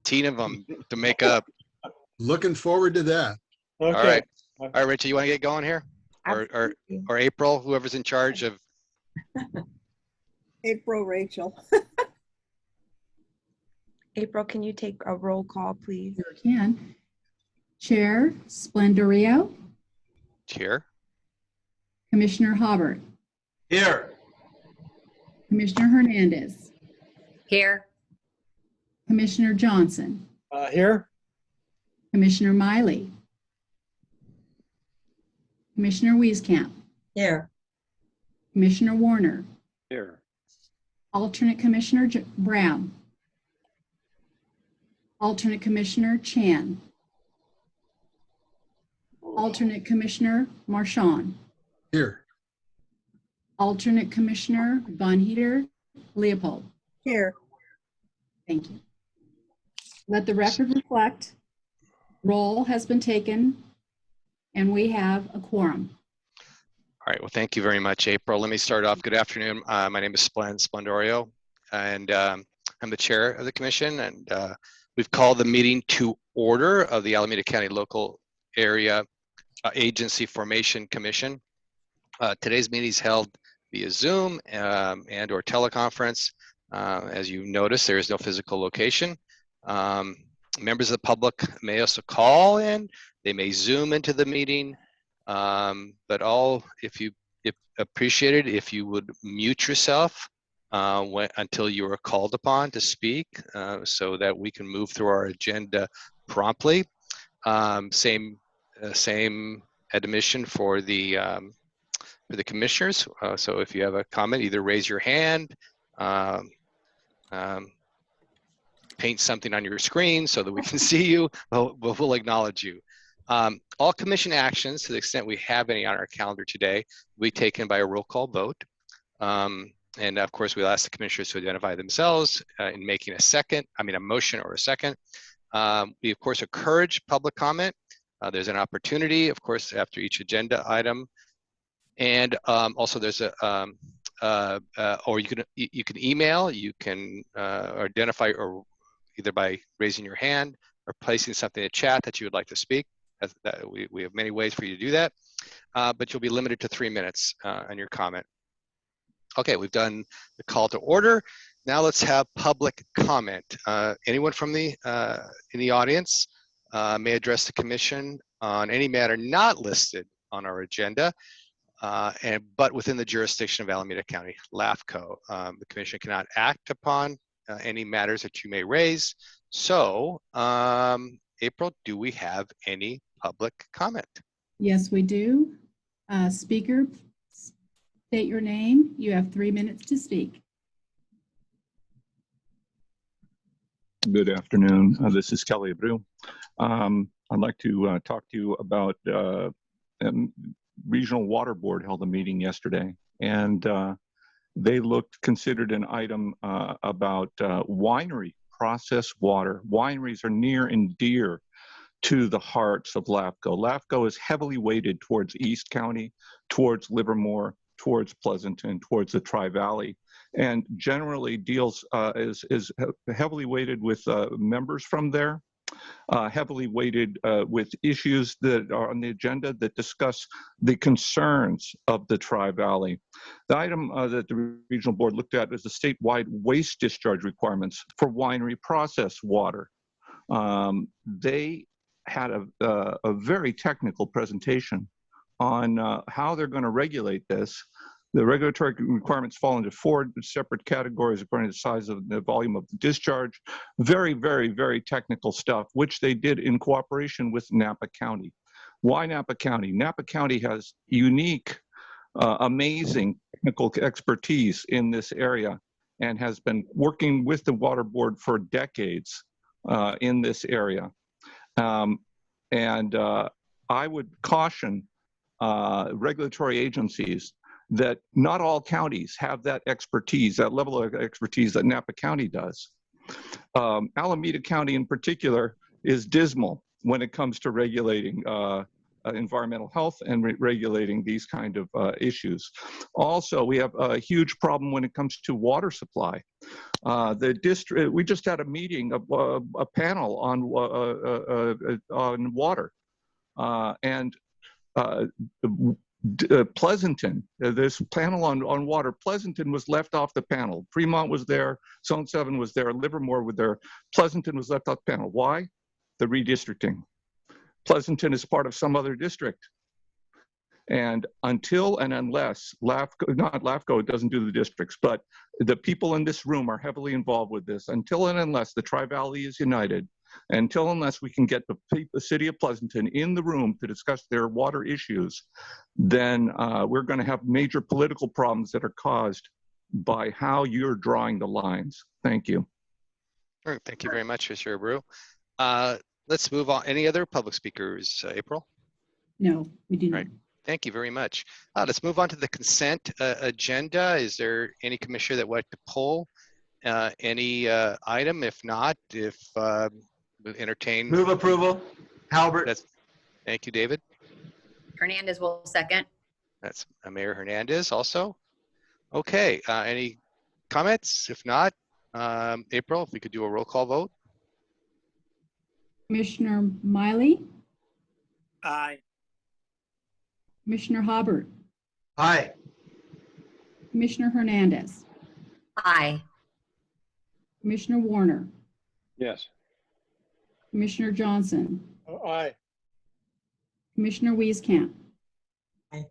15 of them to make up. Looking forward to that. Okay. All right, Rachel, you want to get going here? Or April, whoever's in charge of. April, Rachel. April, can you take a roll call, please? Sure can. Chair Splendorio, Chair. Commissioner Hobart, Here. Commissioner Hernandez, Here. Commissioner Johnson, Here. Commissioner Miley, Commissioner Wieskamp, Here. Commissioner Warner, Here. Alternate Commissioner Brown, Alternate Commissioner Chan, Alternate Commissioner Marchand, Here. Alternate Commissioner Von Heater Leopold. Here. Thank you. Let the record reflect, roll has been taken, and we have a quorum. All right, well, thank you very much, April. Let me start off. Good afternoon. My name is Splendorio, and I'm the chair of the commission, and we've called the meeting to order of the Alameda County Local Area Agency Formation Commission. Today's meeting is held via Zoom and or teleconference. As you notice, there is no physical location. Members of the public may also call in. They may Zoom into the meeting, but if appreciated, if you would mute yourself until you are called upon to speak, so that we can move through our agenda promptly. Same admission for the commissioners. So if you have a comment, either raise your hand, paint something on your screen so that we can see you. We'll acknowledge you. All commission actions, to the extent we have any on our calendar today, will be taken by a roll call vote. And of course, we'll ask the commissioners to identify themselves in making a motion or a second. We of course encourage public comment. There's an opportunity, of course, after each agenda item. And also there's or you can email, you can identify, or either by raising your hand or placing something in chat that you would like to speak. We have many ways for you to do that, but you'll be limited to 3 minutes on your comment. Okay, we've done the call to order. Now let's have public comment. Anyone from in the audience may address the commission on any matter not listed on our agenda, but within the jurisdiction of Alameda County LAFCo. The commission cannot act upon any matters that you may raise. So, April, do we have any public comment? Yes, we do. Speaker, state your name. You have 3 minutes to speak. Good afternoon. This is Kelly Abreu. I'd like to talk to you about Regional Water Board held a meeting yesterday, and they considered an item about winery processed water. Wineries are near and dear to the hearts of LAFCo. LAFCo is heavily weighted towards East County, towards Livermore, towards Pleasanton, towards the Tri-Valley, and generally is heavily weighted with members from there, heavily weighted with issues that are on the agenda that discuss the concerns of the Tri-Valley. The item that the regional board looked at is the statewide waste discharge requirements for winery processed water. They had a very technical presentation on how they're going to regulate this. The regulatory requirements fall into 4 separate categories according to the size of the volume of the discharge. Very, very, very technical stuff, which they did in cooperation with Napa County. Why Napa County? Napa County has unique, amazing technical expertise in this area and has been working with the Water Board for decades in this area. I would caution regulatory agencies that not all counties have that expertise, that level of expertise that Napa County does. Alameda County in particular is dismal when it comes to regulating environmental health and regulating these kind of issues. Also, we have a huge problem when it comes to water supply. The district, we just had a meeting, a panel on water, and Pleasanton, this panel on water, Pleasanton was left off the panel. Fremont was there, Zone 7 was there, Livermore was there. Pleasanton was left off the panel. Why? The redistricting. Pleasanton is part of some other district. And until and unless LAFCO, not LAFCO, it doesn't do the districts, but the people in this room are heavily involved with this. Until and unless the Tri-Valley is united, until unless we can get the city of Pleasanton in the room to discuss their water issues, then we're going to have major political problems that are caused by how you're drawing the lines. Thank you. All right, thank you very much, Mr. Abreu. Let's move on. Any other public speakers, April? No, we do not. Right. Thank you very much. Let's move on to the consent agenda. Is there any commissioner that would like to pull any item? If not, entertain. Move approval. Halbert. Thank you, David. Hernandez will second. That's Mayor Hernandez also. Okay, any comments? If not, April, if we could do a roll call vote. Commissioner Miley, Aye. Commissioner Haubert, Aye. Commissioner Hernandez, Aye. Commissioner Warner, Yes. Commissioner Johnson, Aye. Commissioner Wieskamp. Aye.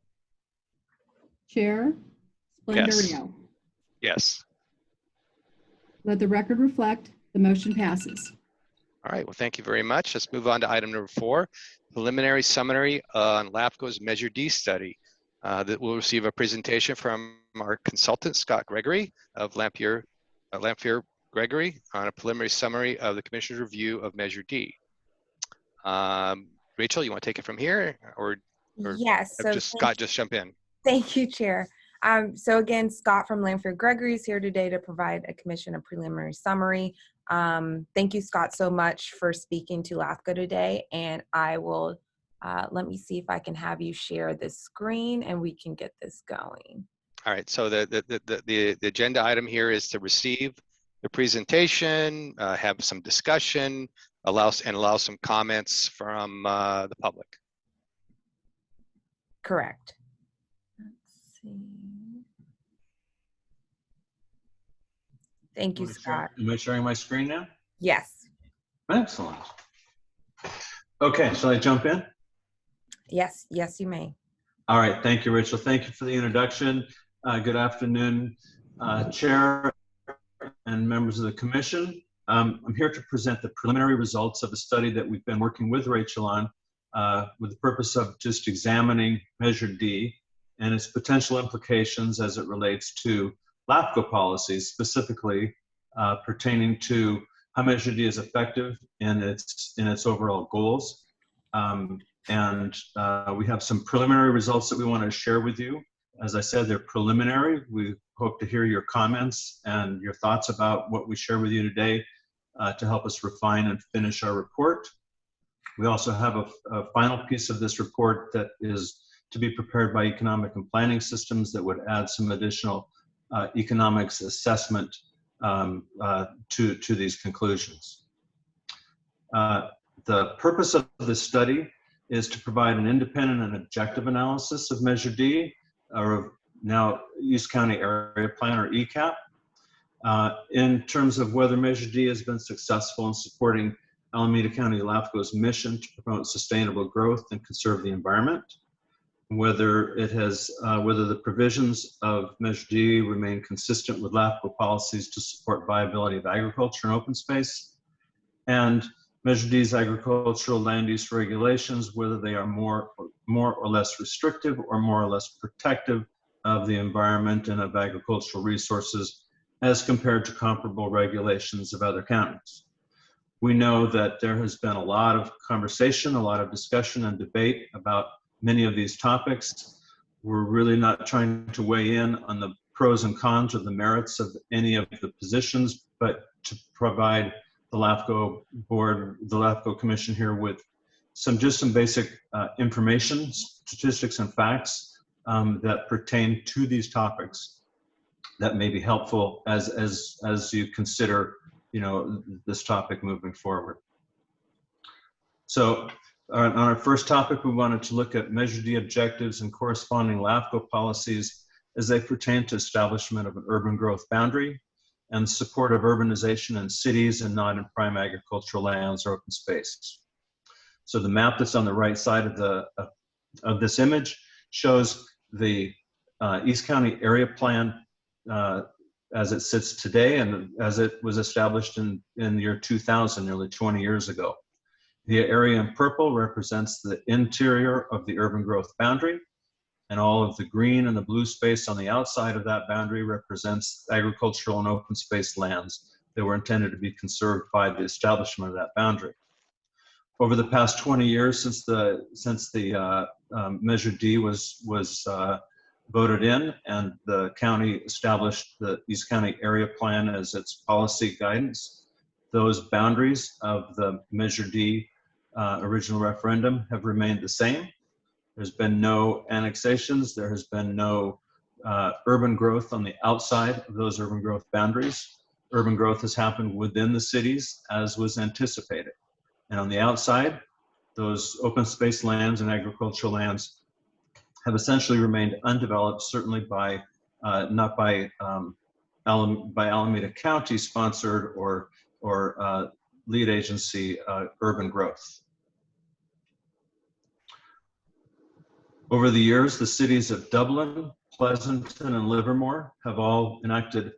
Chair Yes. Splendorio. Yes. Let the record reflect the motion passes. All right, well, thank you very much. Let's move on to item number 4, preliminary summary on LAFCO's Measure D study. That will receive a presentation from our consultant, Scott Gregory of Lampier Gregory, on a preliminary summary of the Commissioner's review of Measure D. Rachel, you want to take it from here, or Yes. So Scott just jump in? thank you, Chair. So again, Scott from Lampier Gregory is here today to provide a commission a preliminary summary. Thank you, Scott, so much for speaking to LAFCO today. And I will, let me see if I can have you share this screen and we can get this going. All right, so the agenda item here is to receive the presentation, have some discussion, allow some comments from the public. Correct. Let's see. Thank you, Scott. Am I sharing my screen now? Yes. Excellent. Okay, shall I jump in? Yes, yes, you may. All right, thank you, Rachel. Thank you for the introduction. Good afternoon, Chair and members of the Commission. I'm here to present the preliminary results of a study that we've been working with Rachel on with the purpose of just examining Measure D and its potential implications as it relates to LAFCO policies, specifically pertaining to how Measure D is effective in its overall goals. We have some preliminary results that we want to share with you. As I said, they're preliminary. We hope to hear your comments and your thoughts about what we share with you today to help us refine and finish our report. We also have a final piece of this report that is to be prepared by Economic and Planning Systems that would add some additional economics assessment to these conclusions. The purpose of this study is to provide an independent and objective analysis of Measure D, or now East County Area Plan, or ECAP, in terms of whether Measure D has been successful in supporting Alameda County LAFCO's mission to promote sustainable growth and conserve the environment, whether the provisions of Measure D remain consistent with LAFCO policies to support viability of agriculture and open space, and Measure D's agricultural land use regulations, whether they are more or less restrictive or more or less protective of the environment and of agricultural resources as compared to comparable regulations of other counties. We know that there has been a lot of conversation, a lot of discussion and debate about many of these topics. We're really not trying to weigh in on the pros and cons or the merits of any of the positions, but to provide the LAFCO board, the LAFCO commission here with just some basic information, statistics, and facts that pertain to these topics that may be helpful as you consider, this topic moving forward. So on our first topic, we wanted to look at Measure D objectives and corresponding LAFCO policies as they pertain to establishment of an urban growth boundary and support of urbanization in cities and not in prime agricultural lands or open space. So the map that's on the right side of this image shows the East County Area Plan as it sits today and as it was established in the year 2000, nearly 20 years ago. The area in purple represents the interior of the urban growth boundary, and all of the green and the blue space on the outside of that boundary represents agricultural and open space lands that were intended to be conserved by the establishment of that boundary. Over the past 20 years since the Measure D was voted in and the county established the East County Area Plan as its policy guidance, those boundaries of the Measure D original referendum have remained the same. There's been no annexations. There has been no urban growth on the outside of those urban growth boundaries. Urban growth has happened within the cities as was anticipated. And on the outside, those open space lands and agricultural lands have essentially remained undeveloped, certainly not by Alameda County sponsored or lead agency urban growth. Over the years, the cities of Dublin, Pleasanton, and Livermore have all enacted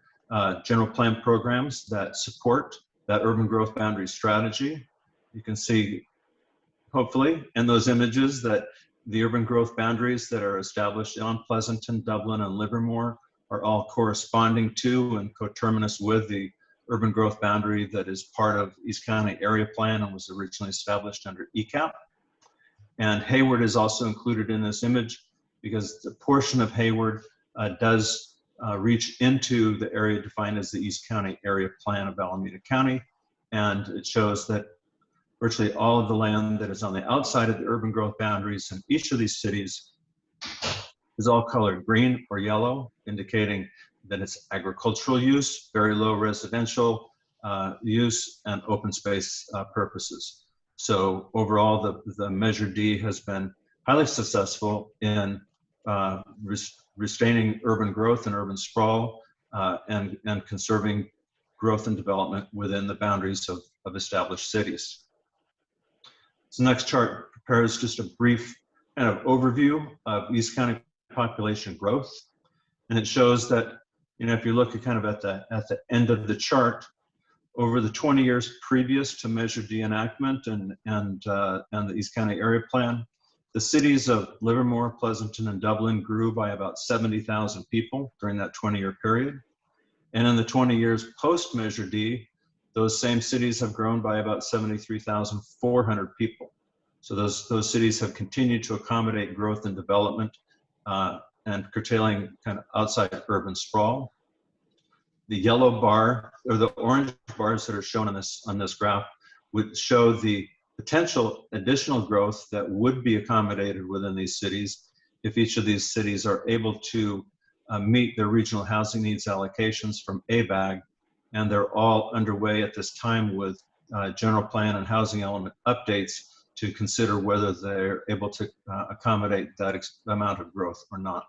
general plan programs that support that urban growth boundary strategy. You can see, hopefully, in those images that the urban growth boundaries that are established on Pleasanton, Dublin, and Livermore are all corresponding to and coterminous with the urban growth boundary that is part of East County Area Plan and was originally established under ECAP. And Hayward is also included in this image because the portion of Hayward does reach into the area defined as the East County Area Plan of Alameda County. And it shows that virtually all of the land that is on the outside of the urban growth boundaries in each of these cities is all colored green or yellow, indicating that it's agricultural use, very low residential use, and open space purposes. So overall, the Measure D has been highly successful in restraining urban growth and urban sprawl and conserving growth and development within the boundaries of established cities. So the next chart prepares just a brief kind of overview of East County population growth. And it shows that, if you look at kind of at the end of the chart, over the 20 years previous to Measure D enactment and the East County Area Plan, the cities of Livermore, Pleasanton, and Dublin grew by about 70,000 people during that 20-year period. And in the 20 years post Measure D, those same cities have grown by about 73,400 people. So those cities have continued to accommodate growth and development and curtailing kind of outside urban sprawl. The yellow bar, or the orange bars that are shown on this graph, would show the potential additional growth that would be accommodated within these cities if each of these cities are able to meet their regional housing needs allocations from ABAG, and they're all underway at this time with general plan and housing element updates to consider whether they're able to accommodate that amount of growth or not.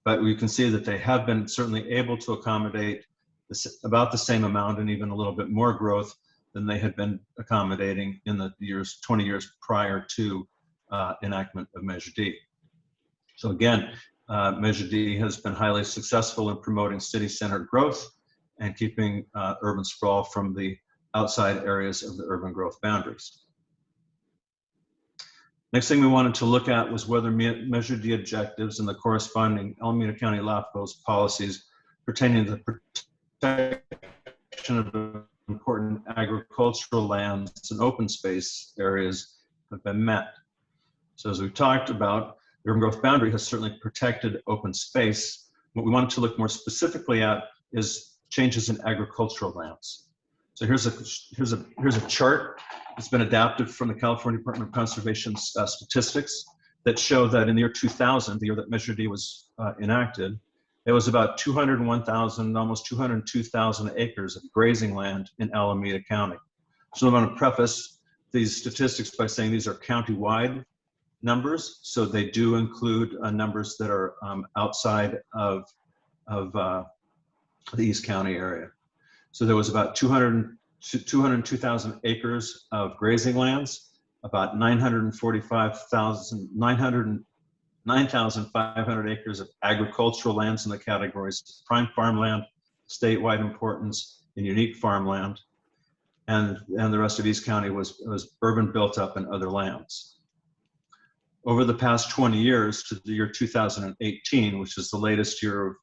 But we can see that they have been certainly able to accommodate about the same amount and even a little bit more growth than they had been accommodating in the 20 years prior to enactment of Measure D. So again, Measure D has been highly successful in promoting city-centered growth and keeping urban sprawl from the outside areas of the urban growth boundaries. Next thing we wanted to look at was whether Measure D objectives and the corresponding Alameda County LAFCO's policies pertaining to the protection of important agricultural lands and open space areas have been met. So as we've talked about, the urban growth boundary has certainly protected open space. What we wanted to look more specifically at is changes in agricultural lands. So here's a chart that's been adapted from the California Department of Conservation's statistics that show that in the year 2000, the year that Measure D was enacted, there was about 201,000, almost 202,000 acres of grazing land in Alameda County. So I'm going to preface these statistics by saying these are county-wide numbers, so they do include numbers that are outside of the East County area. So there was about 202,000 acres of grazing lands, about 9,500 acres of agricultural lands in the categories prime farmland, statewide importance, and unique farmland, and the rest of East County was urban built up and other lands. Over the past 20 years to the year 2018, which is the latest year of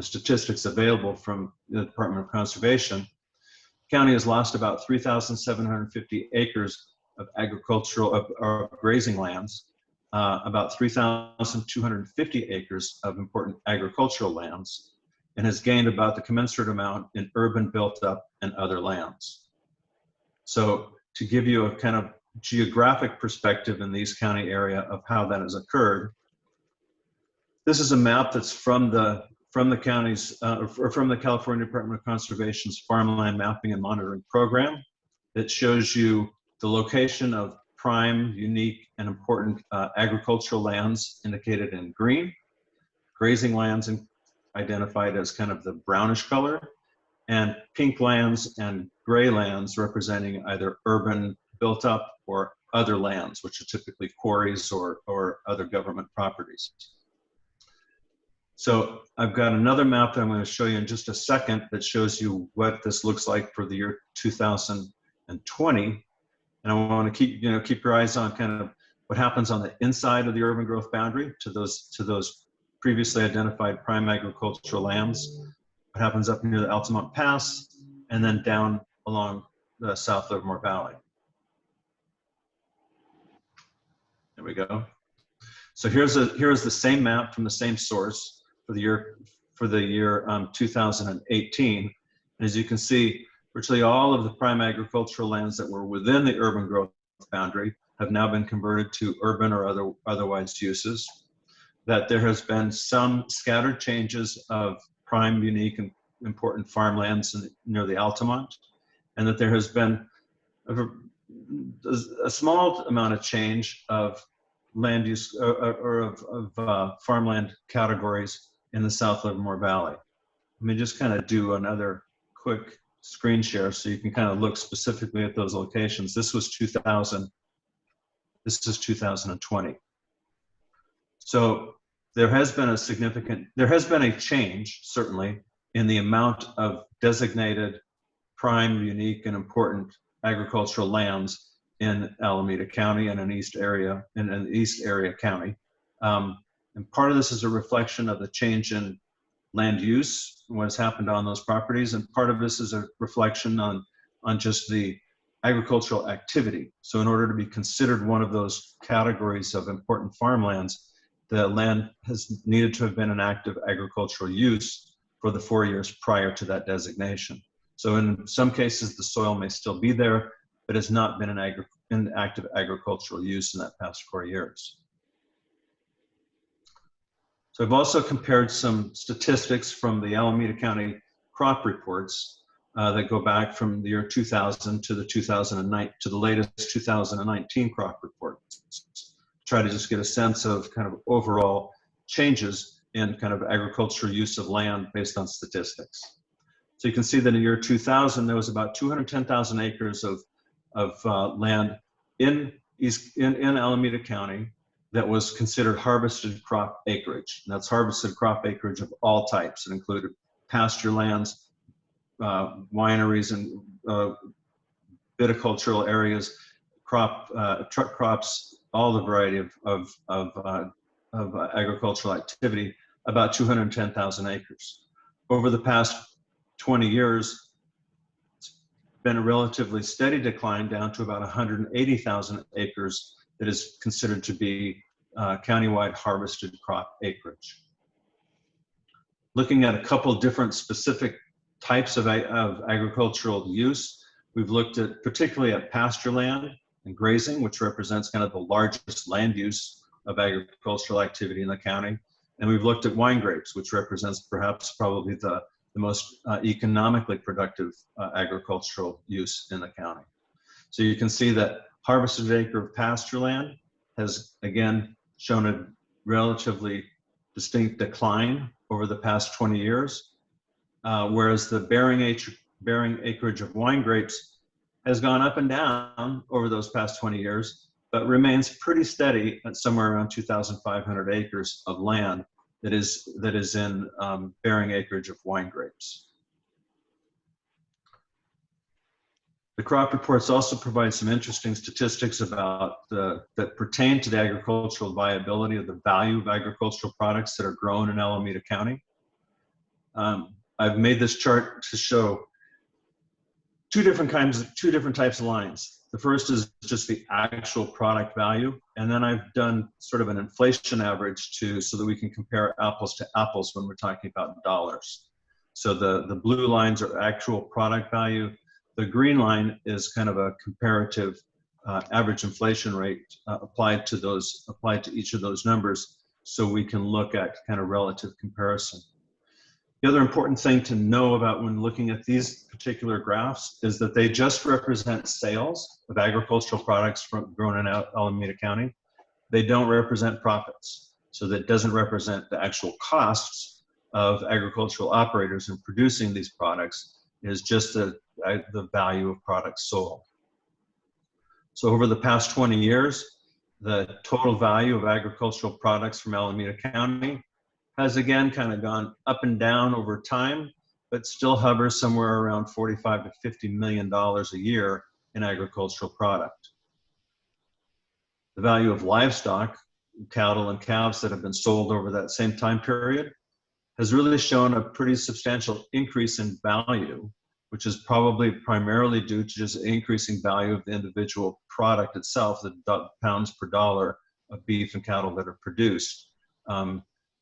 statistics available from the Department of Conservation, the county has lost about 3,750 acres of agricultural or grazing lands, about 3,250 acres of important agricultural lands, and has gained about the commensurate amount in urban built up and other lands. So to give you a kind of geographic perspective in the East County area of how that has occurred, this is a map that's from the county's or from the California Department of Conservation's Farmland Mapping and Monitoring Program. That shows you the location of prime, unique, and important agricultural lands indicated in green, grazing lands identified as kind of the brownish color, and pink lands and gray lands representing either urban built up or other lands, which are typically quarries or other government properties. So I've got another map that I'm going to show you in just a second that shows you what this looks like for the year 2020. And I want to keep your eyes on kind of what happens on the inside of the urban growth boundary to those previously identified prime agricultural lands. What happens up near the Altamont Pass, and then down along the South Livermore Valley. There we go. So here's the same map from the same source for the year 2018. And as you can see, virtually all of the prime agricultural lands that were within the urban growth boundary have now been converted to urban or otherwise uses. That there has been some scattered changes of prime, unique, and important farmlands near the Altamont, and that there has been a small amount of change of land use or of farmland categories in the South Livermore Valley. Let me just kind of do another quick screen share so you can kind of look specifically at those locations. This was 2000. This is 2020. So there has been a change, certainly, in the amount of designated prime, unique, and important agricultural lands in Alameda County and in East Area County. And part of this is a reflection of the change in land use, what has happened on those properties, and part of this is a reflection on just the agricultural activity. So in order to be considered one of those categories of important farmlands, the land has needed to have been an active agricultural use for the 4 years prior to that designation. So in some cases, the soil may still be there, but has not been in active agricultural use in that past 4 years. So I've also compared some statistics from the Alameda County crop reports that go back from the year 2000 to the latest 2019 crop report. Try to just get a sense of kind of overall changes in kind of agricultural use of land based on statistics. So you can see that in the year 2000, there was about 210,000 acres of land in Alameda County that was considered harvested crop acreage. And that's harvested crop acreage of all types. It included pasture lands, wineries, and viticultural areas, truck crops, all the variety of agricultural activity, about 210,000 acres. Over the past 20 years, it's been a relatively steady decline down to about 180,000 acres that is considered to be countywide harvested crop acreage. Looking at a couple different specific types of agricultural use, We've looked at particularly at pasture land and grazing, which represents kind of the largest land use of agricultural activity in the county. And we've looked at wine grapes, which represents perhaps probably the most economically productive agricultural use in the county. So you can see that harvested acre of pasture land has again shown a relatively distinct decline over the past 20 years, whereas the bearing acreage of wine grapes has gone up and down over those past 20 years, but remains pretty steady at somewhere around 2,500 acres of land that is in bearing acreage of wine grapes. The crop reports also provide some interesting statistics about that pertain to the agricultural viability of the value of agricultural products that are grown in Alameda County. I've made this chart to show two different types of lines. The first is just the actual product value, and then I've done sort of an inflation average so that we can compare apples to apples when we're talking about dollars. So the blue lines are actual product value. The green line is kind of a comparative average inflation rate applied to each of those numbers, so we can look at kind of relative comparison. The other important thing to know about when looking at these particular graphs is that they just represent sales of agricultural products grown in Alameda County. They don't represent profits. So that doesn't represent the actual costs of agricultural operators in producing these products. It is just the value of products sold. So over the past 20 years, the total value of agricultural products from Alameda County has again kind of gone up and down over time, but still hovers somewhere around $45 to $50 million a year in agricultural product. The value of livestock, cattle and calves that have been sold over that same time period, has really shown a pretty substantial increase in value, which is probably primarily due to just increasing value of the individual product itself, the pounds per dollar of beef and cattle that are produced.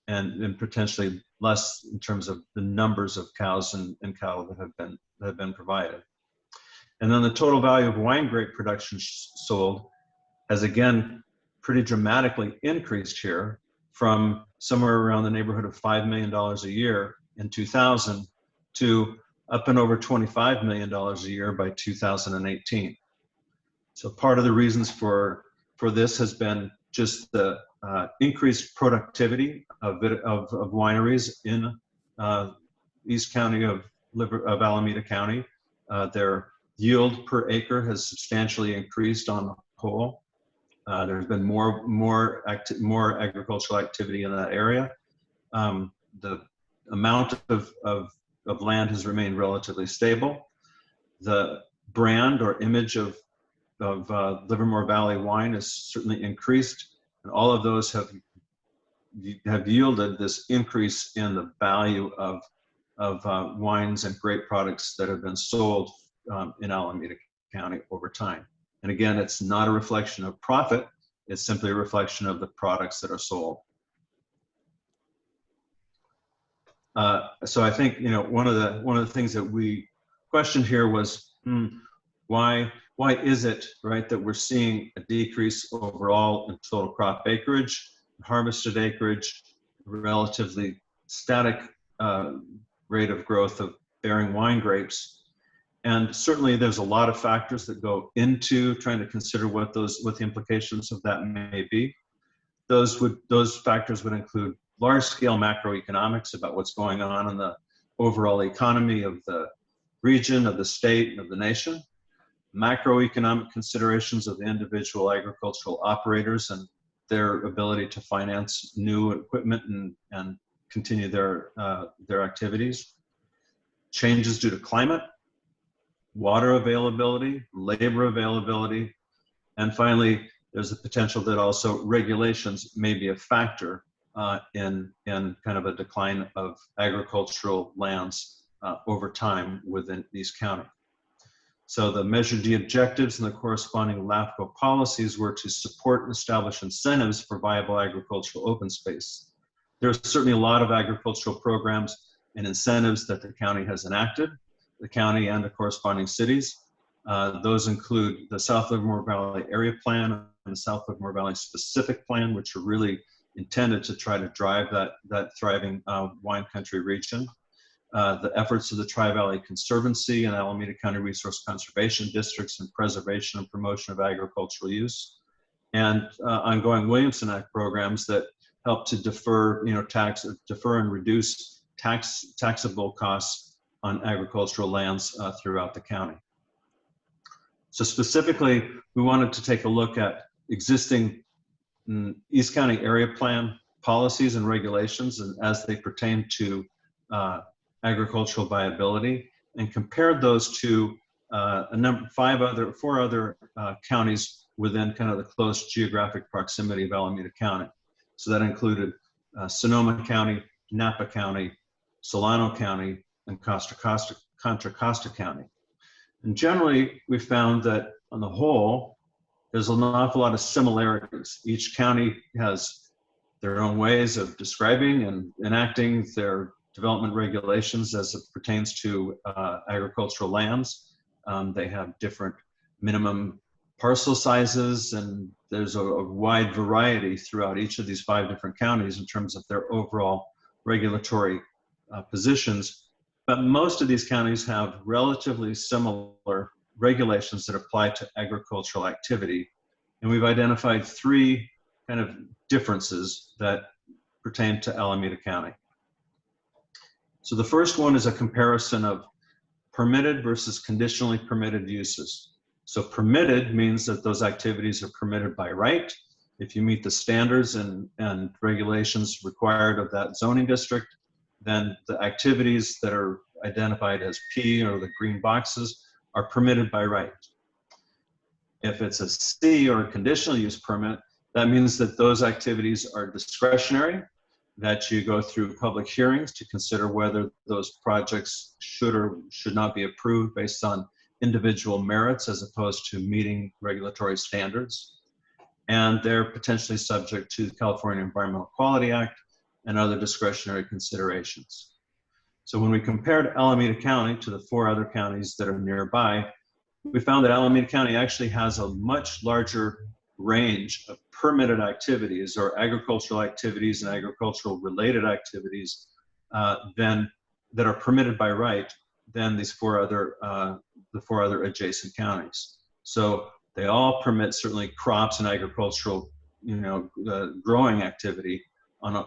And potentially less in terms of the numbers of cows and cattle that have been provided. And then the total value of wine grape production sold has again pretty dramatically increased here from somewhere around the neighborhood of $5 million a year in 2000 to up and over $25 million a year by 2018. So part of the reasons for this has been just the increased productivity of wineries in East County of Alameda County. Their yield per acre has substantially increased on the whole. There's been more agricultural activity in that area. The amount of land has remained relatively stable. The brand or image of Livermore Valley wine has certainly increased, and all of those have yielded this increase in the value of wines and grape products that have been sold in Alameda County over time. And again, it's not a reflection of profit, it's simply a reflection of the products that are sold. So I think, you know, one of the things that we questioned here was why is it, right, that we're seeing a decrease overall in total crop acreage, harvested acreage, relatively static rate of growth of bearing wine grapes. And certainly there's a lot of factors that go into trying to consider what the implications of that may be. Those factors would include large-scale macroeconomics about what's going on in the overall economy of the region, of the state, and of the nation. Macroeconomic considerations of the individual agricultural operators and their ability to finance new equipment and continue their activities. Changes due to climate, water availability, labor availability, and finally, there's the potential that also regulations may be a factor in kind of a decline of agricultural lands over time within East County. So the Measure D objectives and the corresponding LAFCO policies were to support and establish incentives for viable agricultural open space. There's certainly a lot of agricultural programs and incentives that the county has enacted, the county and the corresponding cities. Those include the South Livermore Valley Area Plan and the South Livermore Valley Specific Plan, which are really intended to try to drive that thriving wine country region. The efforts of the Tri-Valley Conservancy and Alameda County Resource Conservation Districts in preservation and promotion of agricultural use, and ongoing Williamson Act programs that help to defer and reduce taxable costs on agricultural lands throughout the county. So specifically, we wanted to take a look at existing East County Area Plan policies and regulations and as they pertain to agricultural viability, and compared those to four other counties within kind of the close geographic proximity of Alameda County. So that included Sonoma County, Napa County, Solano County, and Contra Costa County. And generally, we found that on the whole, there's an awful lot of similarities. Each county has their own ways of describing and enacting their development regulations as it pertains to agricultural lands. They have different minimum parcel sizes, and there's a wide variety throughout each of these 5 different counties in terms of their overall regulatory positions. But most of these counties have relatively similar regulations that apply to agricultural activity. And we've identified 3 kind of differences that pertain to Alameda County. So the first one is a comparison of permitted versus conditionally permitted uses. So permitted means that those activities are permitted by right. If you meet the standards and regulations required of that zoning district, then the activities that are identified as P or the green boxes are permitted by right. If it's a C or a conditional use permit, that means that those activities are discretionary, that you go through public hearings to consider whether those projects should or should not be approved based on individual merits as opposed to meeting regulatory standards. And they're potentially subject to the California Environmental Quality Act and other discretionary considerations. So when we compared Alameda County to the 4 other counties that are nearby, we found that Alameda County actually has a much larger range of permitted activities or agricultural activities and agricultural related activities that are permitted by right than these 4 other the 4 other adjacent counties. So they all permit certainly crops and agricultural, growing activity on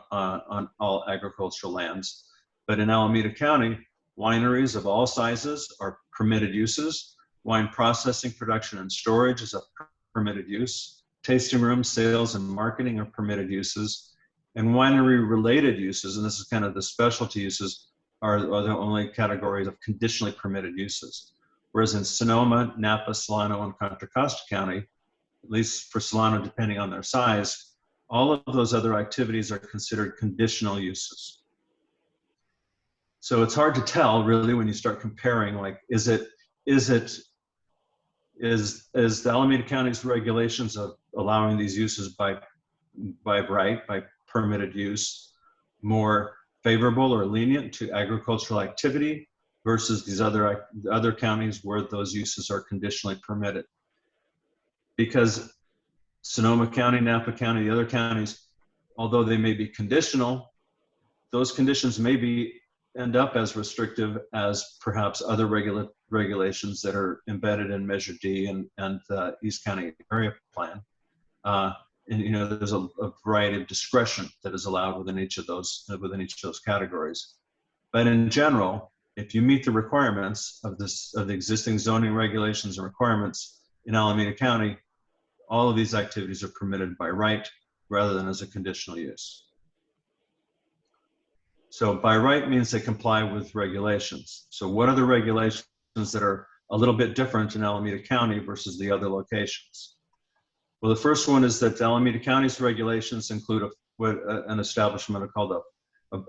all agricultural lands. But in Alameda County, wineries of all sizes are permitted uses. Wine processing, production, and storage is a permitted use. Tasting rooms, sales, and marketing are permitted uses. And winery-related uses, and this is kind of the specialty uses, are the only categories of conditionally permitted uses. Whereas in Sonoma, Napa, Solano, and Contra Costa County, at least for Solano, depending on their size, all of those other activities are considered conditional uses. So it's hard to tell really when you start comparing, like, is the Alameda County's regulations of allowing these uses by permitted use more favorable or lenient to agricultural activity versus these other counties where those uses are conditionally permitted? Because Sonoma County, Napa County, the other counties, although they may be conditional, those conditions may end up as restrictive as perhaps other regulations that are embedded in Measure D and the East County Area Plan. And there's a variety of discretion that is allowed within each of those categories. But in general, if you meet the requirements of the existing zoning regulations and requirements in Alameda County, all of these activities are permitted by right rather than as a conditional use. So by right means they comply with regulations. So what are the regulations that are a little bit different in Alameda County versus the other locations? Well, the first one is that Alameda County's regulations include an establishment called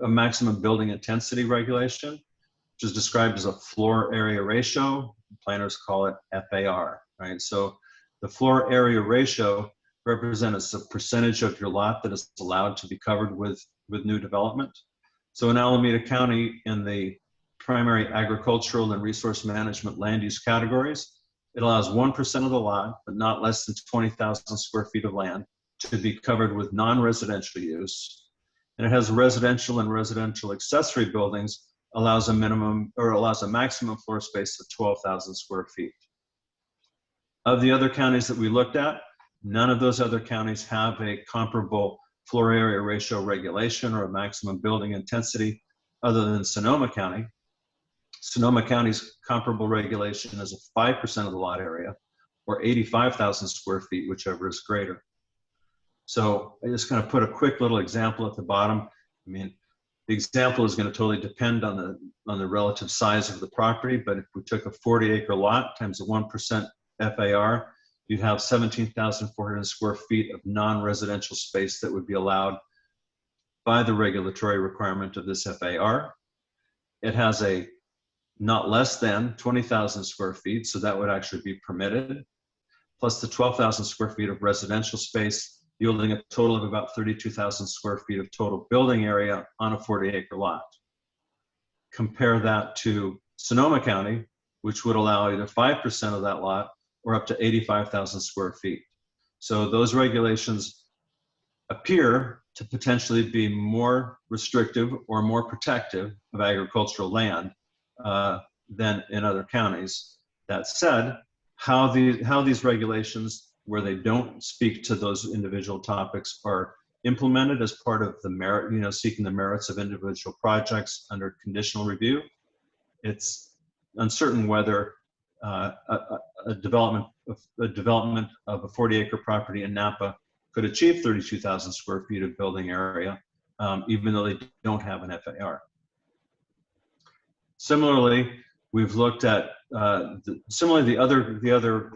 a maximum building intensity regulation, which is described as a floor area ratio. Planners call it FAR, right? So the floor area ratio represents a percentage of your lot that is allowed to be covered with new development. So in Alameda County, in the primary agricultural and resource management land use categories, It allows 1% of the lot, but not less than 20,000 square feet of land, to be covered with non-residential use. And it has residential and residential accessory buildings, allows a maximum floor space of 12,000 square feet. Of the other counties that we looked at, none of those other counties have a comparable floor area ratio regulation or a maximum building intensity other than Sonoma County. Sonoma County's comparable regulation is a 5% of the lot area, or 85,000 square feet, whichever is greater. So I just kind of put a quick little example at the bottom. I mean, the example is going to totally depend on the relative size of the property, but if we took a 40-acre lot times a 1% FAR, you'd have 17,400 square feet of non-residential space that would be allowed by the regulatory requirement of this FAR. It has a not less than 20,000 square feet, so that would actually be permitted, plus the 12,000 square feet of residential space, yielding a total of about 32,000 square feet of total building area on a 40-acre lot. Compare that to Sonoma County, which would allow either 5% of that lot or up to 85,000 square feet. So those regulations appear to potentially be more restrictive or more protective of agricultural land than in other counties. That said, how these regulations, where they don't speak to those individual topics, are implemented as part of the merit, seeking the merits of individual projects under conditional review, it's uncertain whether a development of a 40-acre property in Napa could achieve 32,000 square feet of building area, even though they don't have an FAR. Similarly, we've looked at the other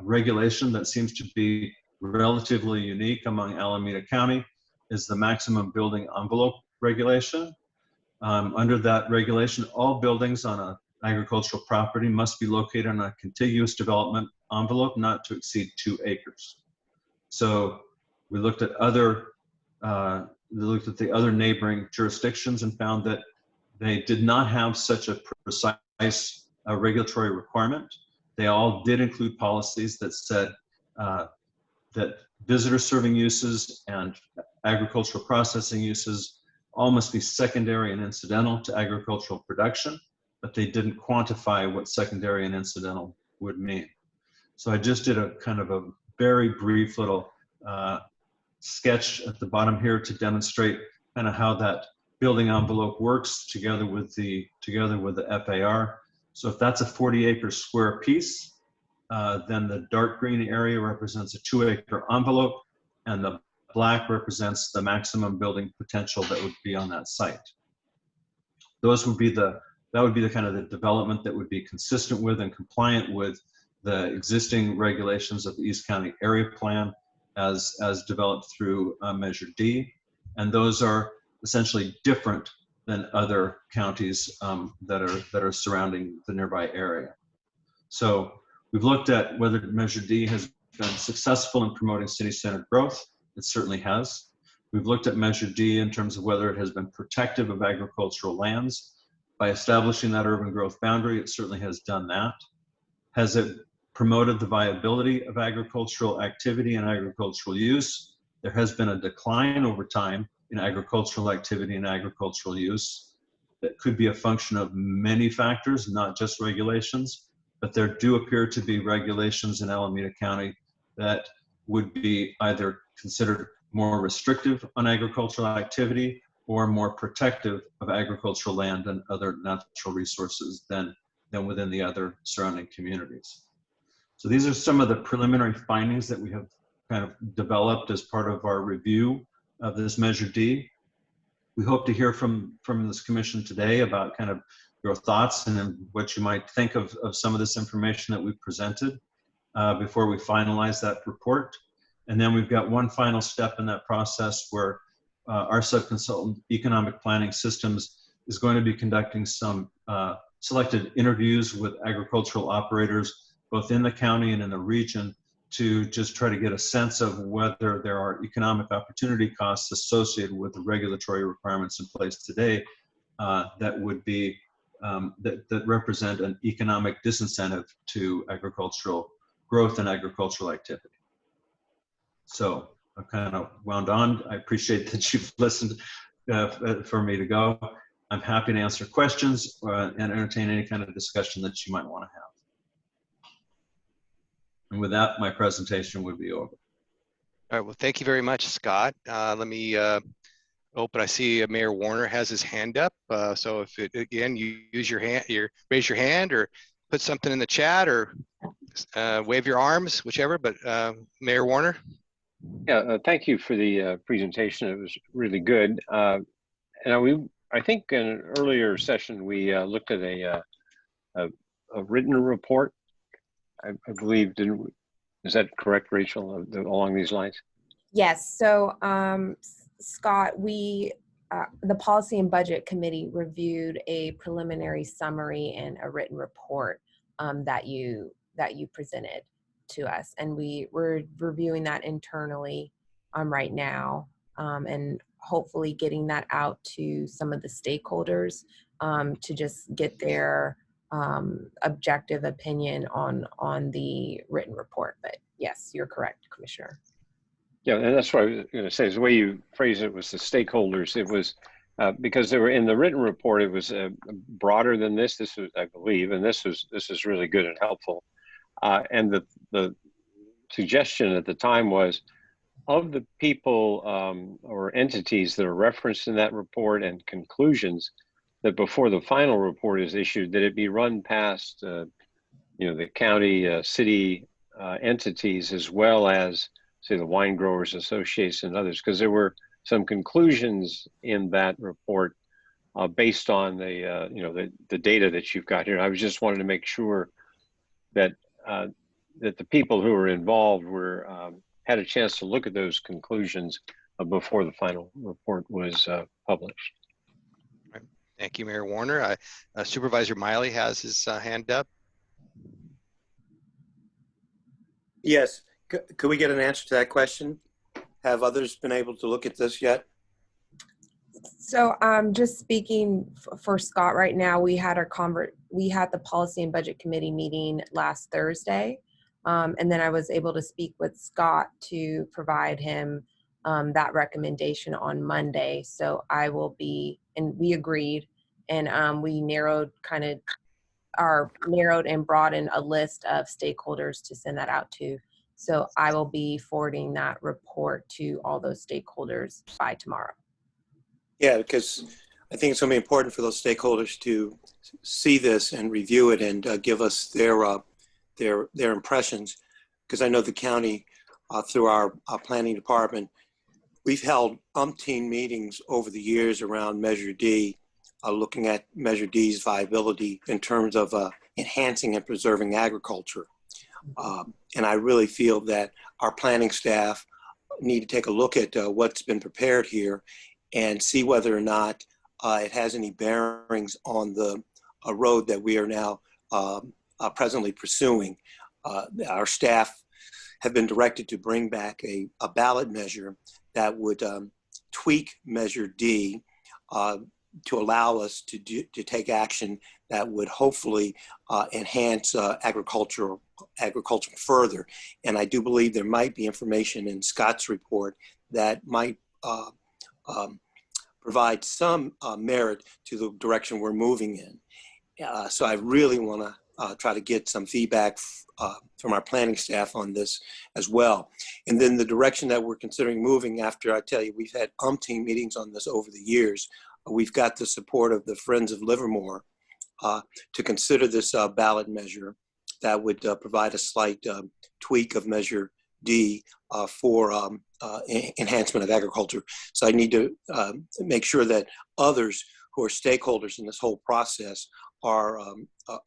regulation that seems to be relatively unique among Alameda County is the maximum building envelope regulation. Under that regulation, all buildings on an agricultural property must be located on a contiguous development envelope not to exceed 2 acres. So we looked at the other neighboring jurisdictions and found that they did not have such a precise regulatory requirement. They all did include policies that said that visitor serving uses and agricultural processing uses all must be secondary and incidental to agricultural production, but they didn't quantify what secondary and incidental would mean. So I just did a kind of a very brief little sketch at the bottom here to demonstrate kind of how that building envelope works together with the FAR. So if that's a 40-acre square piece, then the dark green area represents a 2-acre envelope, and the black represents the maximum building potential that would be on that site. That would be the kind of the development that would be consistent with and compliant with the existing regulations of the East County Area Plan as developed through Measure D. And those are essentially different than other counties that are surrounding the nearby area. So we've looked at whether Measure D has been successful in promoting city-centered growth. It certainly has. We've looked at Measure D in terms of whether it has been protective of agricultural lands. By establishing that urban growth boundary, it certainly has done that. Has it promoted the viability of agricultural activity and agricultural use? There has been a decline over time in agricultural activity and agricultural use. That could be a function of many factors, not just regulations, but there do appear to be regulations in Alameda County that would be either considered more restrictive on agricultural activity or more protective of agricultural land and other natural resources than within the other surrounding communities. So these are some of the preliminary findings that we have kind of developed as part of our review of this Measure D. We hope to hear from this commission today about kind of your thoughts and what you might think of some of this information that we've presented before we finalize that report. And then we've got one final step in that process where our subconsultant, Economic Planning Systems, is going to be conducting some selected interviews with agricultural operators, both in the county and in the region, to just try to get a sense of whether there are economic opportunity costs associated with the regulatory requirements in place today that would be that represent an economic disincentive to agricultural growth and agricultural activity. So I've kind of wound on. I appreciate that you've listened for me to go. I'm happy to answer questions and entertain any kind of discussion that you might want to have. And with that, my presentation would be over. All right, well, thank you very much, Scott. Let me open. I see Mayor Warner has his hand up. So if again, you use your hand, raise your hand or put something in the chat or wave your arms, whichever, but Mayor Warner. Yeah, thank you for the presentation. It was really good. And I think in an earlier session, we looked at a written report. I believe, is that correct, Rachel, along these lines? Yes. So, Scott, the Policy and Budget Committee reviewed a preliminary summary and a written report that you presented to us, and we're reviewing that internally right now, and hopefully getting that out to some of the stakeholders to just get their objective opinion on the written report. But yes, you're correct, Commissioner. Yeah, and that's what I was going to say. Is the way you phrased it was the stakeholders. It was because they were in the written report. It was broader than this. This was, I believe, and this is really good and helpful. And the suggestion at the time was, of the people or entities that are referenced in that report and conclusions, that before the final report is issued, that it be run past the county, city entities, as well as, say, the Wine Growers Association and others, because there were some conclusions in that report based on the data that you've got here. I was just wanting to make sure that that the people who were involved had a chance to look at those conclusions before the final report was published. Right. Thank you, Mayor Warner. Supervisor Miley has his hand up. Yes. Could we get an answer to that question? Have others been able to look at this yet? So just speaking for Scott right now, we had the Policy and Budget Committee meeting last Thursday. And then I was able to speak with Scott to provide him that recommendation on Monday. So I will be, and we agreed, and we narrowed and brought in a list of stakeholders to send that out to. So I will be forwarding that report to all those stakeholders by tomorrow. Yeah, because I think it's going to be important for those stakeholders to see this and review it and give us their impressions. Because I know the county, through our planning department, we've held umpteen meetings over the years around Measure D, looking at Measure D's viability in terms of enhancing and preserving agriculture. And I really feel that our planning staff need to take a look at what's been prepared here and see whether or not it has any bearings on the road that we are now presently pursuing. Our staff have been directed to bring back a ballot measure that would tweak Measure D to allow us to take action that would hopefully enhance agriculture further. And I do believe there might be information in Scott's report that might provide some merit to the direction we're moving in. So I really want to try to get some feedback from our planning staff on this as well. And then the direction that we're considering moving after, I tell you, we've had umpteen meetings on this over the years. We've got the support of the Friends of Livermore to consider this ballot measure that would provide a slight tweak of Measure D for enhancement of agriculture. So I need to make sure that others who are stakeholders in this whole process are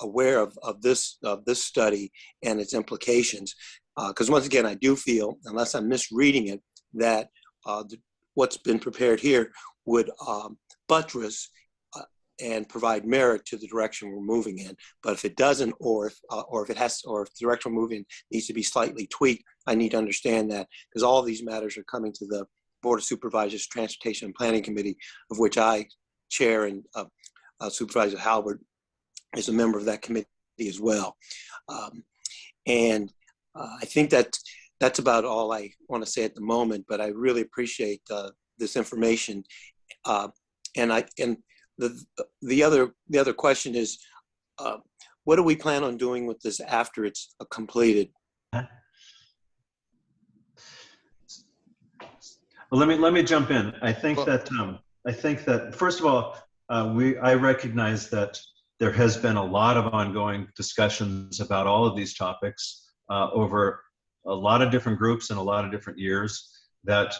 aware of this study and its implications. Because once again, I do feel, unless I'm misreading it, that what's been prepared here would buttress and provide merit to the direction we're moving in. But if it doesn't, or if the direction we're moving needs to be slightly tweaked, I need to understand that, because all of these matters are coming to the Board of Supervisors Transportation and Planning Committee, of which I chair, and Supervisor Halbert as a member of that committee as well. And I think that's about all I want to say at the moment, but I really appreciate this information. And the other question is, what do we plan on doing with this after it's completed? Well, let me jump in. I think that first of all, I recognize that there has been a lot of ongoing discussions about all of these topics over a lot of different groups and a lot of different years, that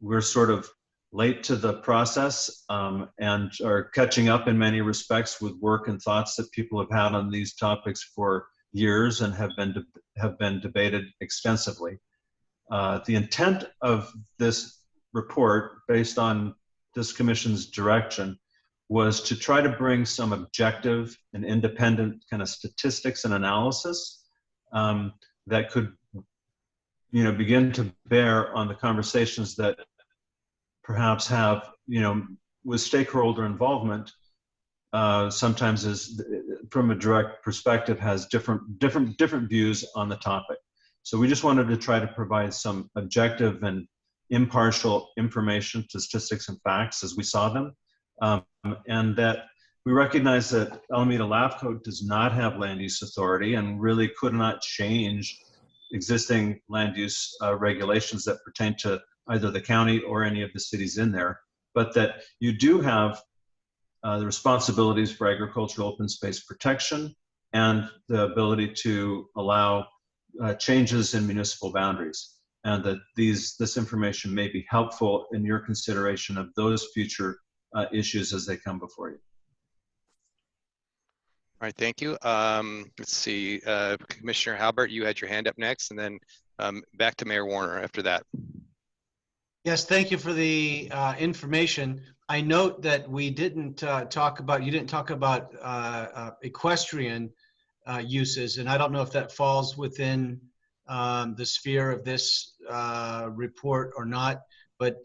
we're sort of late to the process and are catching up in many respects with work and thoughts that people have had on these topics for years and have been debated extensively. The intent of this report, based on this commission's direction, was to try to bring some objective and independent kind of statistics and analysis that could, begin to bear on the conversations that perhaps have, with stakeholder involvement, sometimes is, from a direct perspective, has different views on the topic. So we just wanted to try to provide some objective and impartial information, statistics and facts as we saw them. And that we recognize that Alameda LAFCo does not have land use authority and really could not change existing land use regulations that pertain to either the county or any of the cities in there, but that you do have the responsibilities for agricultural open space protection and the ability to allow changes in municipal boundaries, and that this information may be helpful in your consideration of those future issues as they come before you. All right, thank you. Let's see, Commissioner Halbert, you had your hand up next, and then back to Mayor Warner after that. Yes, thank you for the information. I note that we didn't talk about equestrian uses, and I don't know if that falls within the sphere of this report or not, but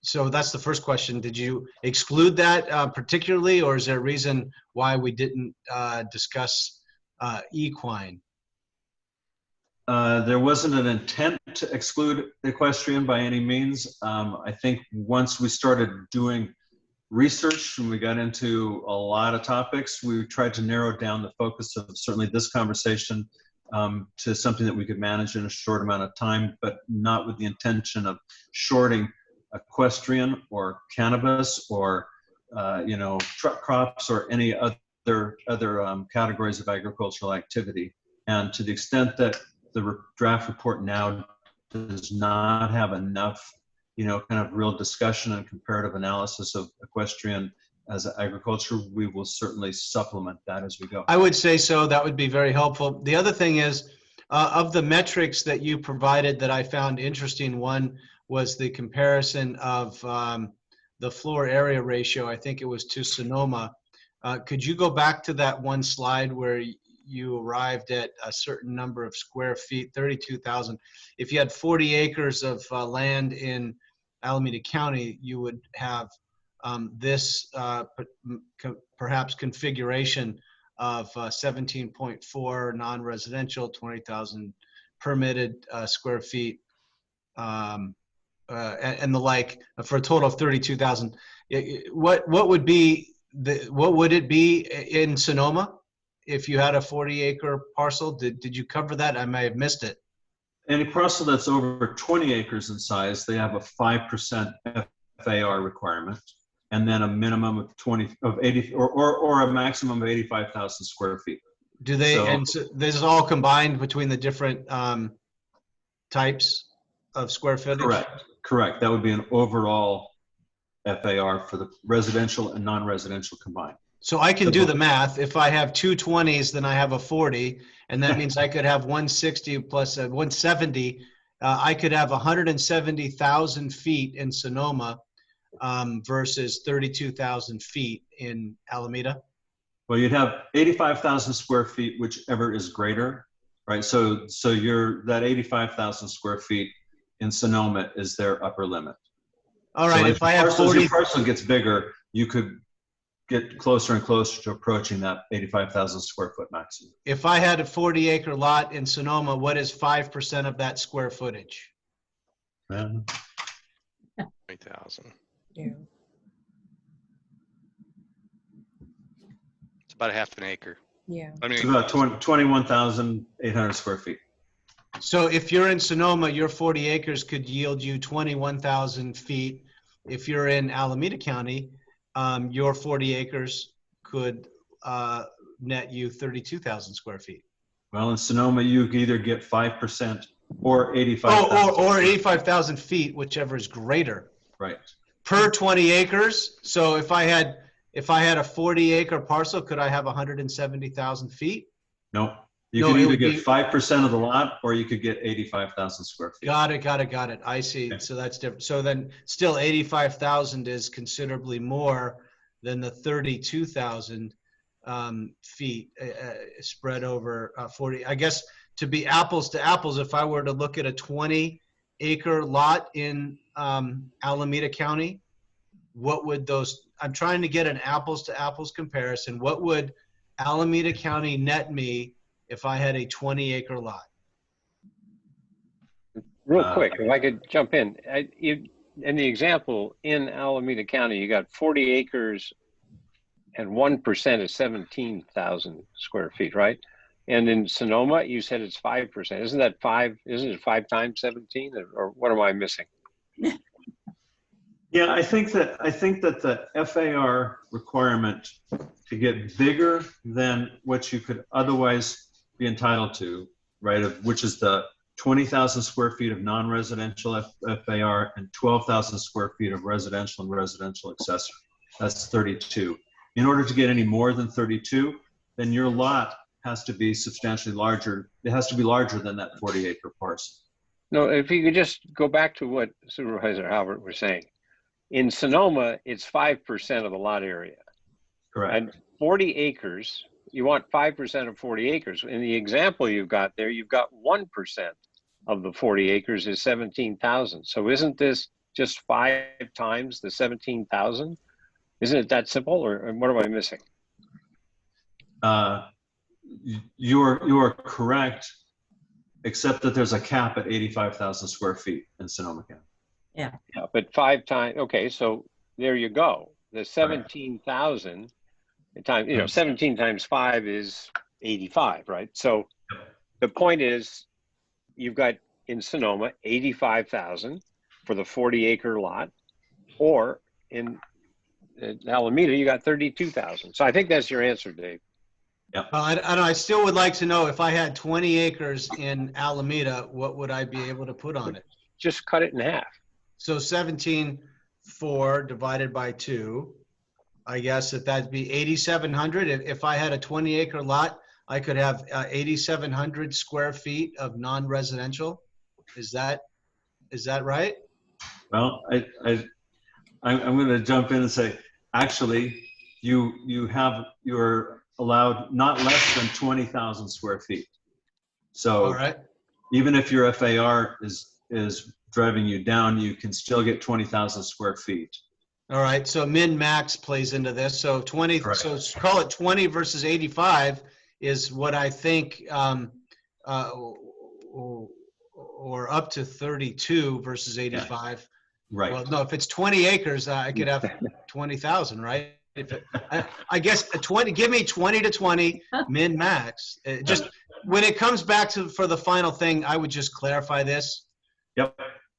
so that's the first question. Did you exclude that particularly, or is there a reason why we didn't discuss equine? There wasn't an intent to exclude equestrian by any means. I think once we started doing research and we got into a lot of topics, we tried to narrow down the focus of certainly this conversation to something that we could manage in a short amount of time, but not with the intention of shorting equestrian or cannabis or truck crops or any other categories of agricultural activity. And to the extent that the draft report now does not have enough, kind of real discussion and comparative analysis of equestrian as agriculture, we will certainly supplement that as we go. I would say so. That would be very helpful. The other thing is, of the metrics that you provided that I found interesting, one was the comparison of the floor area ratio. I think it was to Sonoma. Could you go back to that one slide where you arrived at a certain number of square feet, 32,000. If you had 40 acres of land in Alameda County, you would have this perhaps configuration of 17.4 non-residential, 20,000 permitted square feet, and the like, for a total of 32,000. What would it be in Sonoma if you had a 40-acre parcel? Did you cover that? I may have missed it. Any parcel that's over 20 acres in size, they have a 5% FAR requirement, and then a minimum of 80 or a maximum of 85,000 square feet. Do they? And so this is all combined between the different types of square footage? Correct. That would be an overall FAR for the residential and non-residential combined. So I can do the math. If I have two 20s, then I have a 40, and that means I could have 160 plus 170. I could have 170,000 feet in Sonoma versus 32,000 feet in Alameda. Well, you'd have 85,000 square feet, whichever is greater, right? So that 85,000 square feet in Sonoma is their upper limit. All right. So if I have 40, your parcel gets bigger, you could get closer and closer to approaching that 85,000 square foot maximum. If I had a 40-acre lot in Sonoma, what is 5% of that square footage? 20,000. Yeah. It's about a half an acre. Yeah. I mean, It's about 21,800 square feet. So if you're in Sonoma, your 40 acres could yield you 21,000 feet. If you're in Alameda County, your 40 acres could net you 32,000 square feet. Well, in Sonoma, you could either get 5% or 85,000. Or 85,000 feet, whichever is greater. Right. Per 20 acres. So if I had a 40-acre parcel, could I have 170,000 feet? No. You No, could it either would get be- 5% of the lot, or you could get 85,000 square feet. Got it. I see. Okay. So that's different. So then still 85,000 is considerably more than the 32,000 feet spread over 40. I guess to be apples to apples, if I were to look at a 20-acre lot in Alameda County, what would those, I'm trying to get an apples to apples comparison. What would Alameda County net me if I had a 20-acre lot? Real quick, if I could jump in. In the example, in Alameda County, you got 40 acres and 1% is 17,000 square feet, right? And in Sonoma, you said it's 5%. Isn't it 5 times 17, or what am I missing? Yeah, I think that the FAR requirement to get bigger than what you could otherwise be entitled to, right, which is the 20,000 square feet of non-residential FAR and 12,000 square feet of residential and residential accessory. That's 32. In order to get any more than 32, then your lot has to be substantially larger. It has to be larger than that 40-acre parcel. No, if you could just go back to what Supervisor Halbert was saying. In Sonoma, it's 5% of the lot area. Correct. And 40 acres, you want 5% of 40 acres. In the example you've got there, you've got 1% of the 40 acres is 17,000. So isn't this just 5 times the 17,000? Isn't it that simple, or what am I missing? You are correct, except that there's a cap at 85,000 square feet in Sonoma County. Yeah, but 5 times, okay, so there you go. The 17,000 times, 17 times 5 is 85, right? So the point is, you've got in Sonoma 85,000 for the 40-acre lot, or in Alameda you got 32,000. So I think that's your answer, Dave. Yeah. I still would like to know, if I had 20 acres in Alameda, what would I be able to put on it? Just cut it in half. So 17.4 divided by 2, I guess that'd be 8,700. If I had a 20-acre lot, I could have 8,700 square feet of non-residential. Is that right? Well, I'm going to jump in and say, actually, you're allowed not less than 20,000 square feet. So All right. even if your FAR is driving you down, you can still get 20,000 square feet. All right. So min max plays into this. So 20. Correct. So call it 20 versus 85 is what I think, or up to 32 versus 85. Yeah. Right. Well, no, if it's 20 acres, I could have 20,000, right? I guess 20. Give me 20 to 20 min max. Just when it comes back to for the final thing, I would just clarify this. Yep.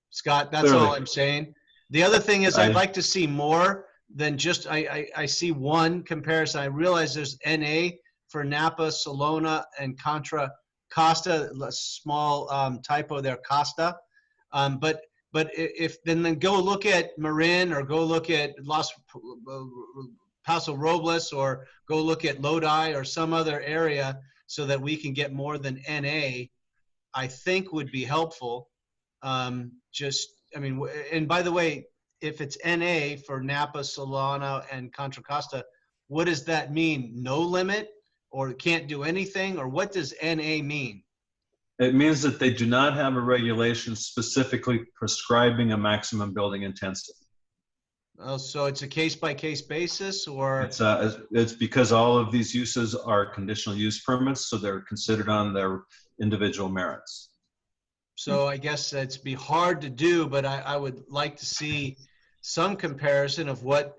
Scott, that's Clearly. all I'm saying. The other thing is, I'd like to see more than just I see one comparison. I realize there's NA for Napa, Salona, and Contra Costa. A small typo there, Costa. But if then go look at Marin, or go look at Los Paso Robles, or go look at Lodi or some other area, so that we can get more than NA, I think would be helpful. And by the way, if it's NA for Napa, Solana, and Contra Costa, what does that mean? No limit, or can't do anything, or what does NA mean? It means that they do not have a regulation specifically prescribing a maximum building intensity. Oh, so it's a case-by-case basis, or? It's because all of these uses are conditional use permits, so they're considered on their individual merits. So I guess it's be hard to do, but I would like to see some comparison of what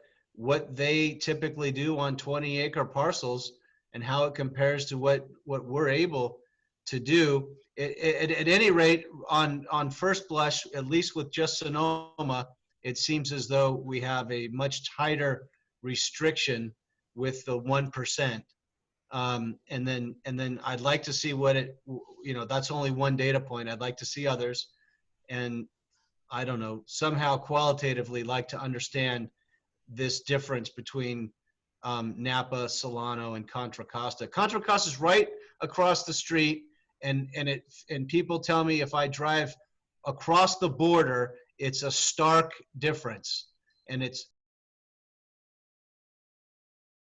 they typically do on 20-acre parcels and how it compares to what we're able to do. At any rate, on first blush, at least with just Sonoma, it seems as though we have a much tighter restriction with the 1%. And then I'd like to see what it, that's only one data point. I'd like to see others. And I don't know, somehow qualitatively like to understand this difference between Napa, Solano, and Contra Costa. Contra Costa is right across the street, and people tell me if I drive across the border, it's a stark difference. And it's